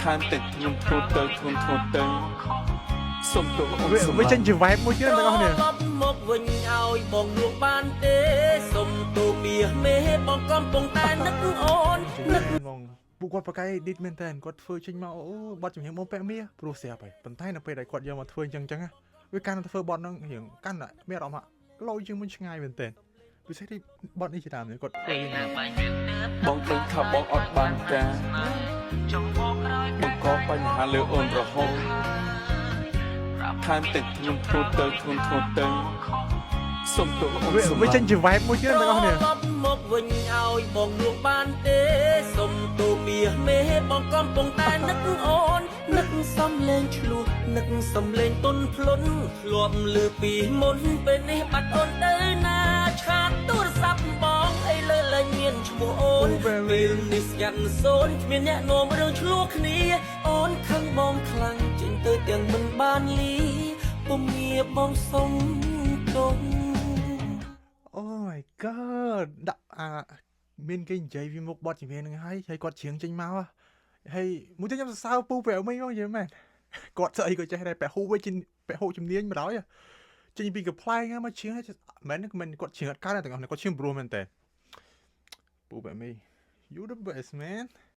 ខានទឹកខ្ញុំធ្ងន់ទៅសុំទោសអូនសុំវាចេញជា vibe មួយទៀតទាំងអស់គ្នាមកវិញឲ្យបងលួងបានទេសុំទោសមាសមេបងកំពុងតែនឹកអូននឹកបងពួកគាត់ប្រកែក edit មែនតើគាត់ធ្វើចេញមកអូបត់ជំនៀងមកពាក់មាសព្រោះស្រាប់ហើយប៉ុន្តែនៅពេលដែលគាត់យកមកធ្វើអញ្ចឹងវាកាន់តែធ្វើបត់ហ្នឹងរៀងកាន់តែមានអារម្មណ៍ឡូជាងមុនឆ្ងាយមែនតើពិសេសទីបត់នេះជាដើមនេះគាត់ធ្វើយ៉ាងបងដឹងថាបងអត់បានការបង្កបញ្ហាលើអូនរហូតខានទឹកខ្ញុំធ្ងន់ទៅសុំទោសអូនសុំវាចេញជា vibe មួយទៀតទាំងអស់គ្នាមកវិញឲ្យបងលួងបានទេសុំទោសមាសមេបងកំពុងតែនឹកអូននឹកសំលេងឆ្លោះនឹកសំលេងទុនភ្លុនធ្លាប់លឺពីមុនពេលនេះបាត់អូនទៅណាឆាតទូរស័ព្ទបងអីលើលែងមានឈ្មោះអូនពេលនេះស្ងាត់សូនគ្មានអ្នកនាំរឿងឆ្លោះគ្នាអូនខឹងបងខ្លាំងចេញទៅទាំងមិនបានលីពុំងារបងសុំទោសOh my god ដាក់មានគេនិយាយពីមុខបត់ជំនាញហ្នឹងហើយគាត់ច្រៀងចេញមកហើយមួយទៀតខ្ញុំសរសើរពូប្រែមិញមកយល់មែនគាត់ស្អីក៏ចេះដែរប្រែហូវិញប្រែហូជំនាញមកដល់ចេញពីកំ pl ហ្នឹងមកច្រៀងមិនគាត់ច្រៀងអត់កើតទាំងអស់គាត់ច្រៀងព្រោះមែនតើពូប្រែមិញ you the best man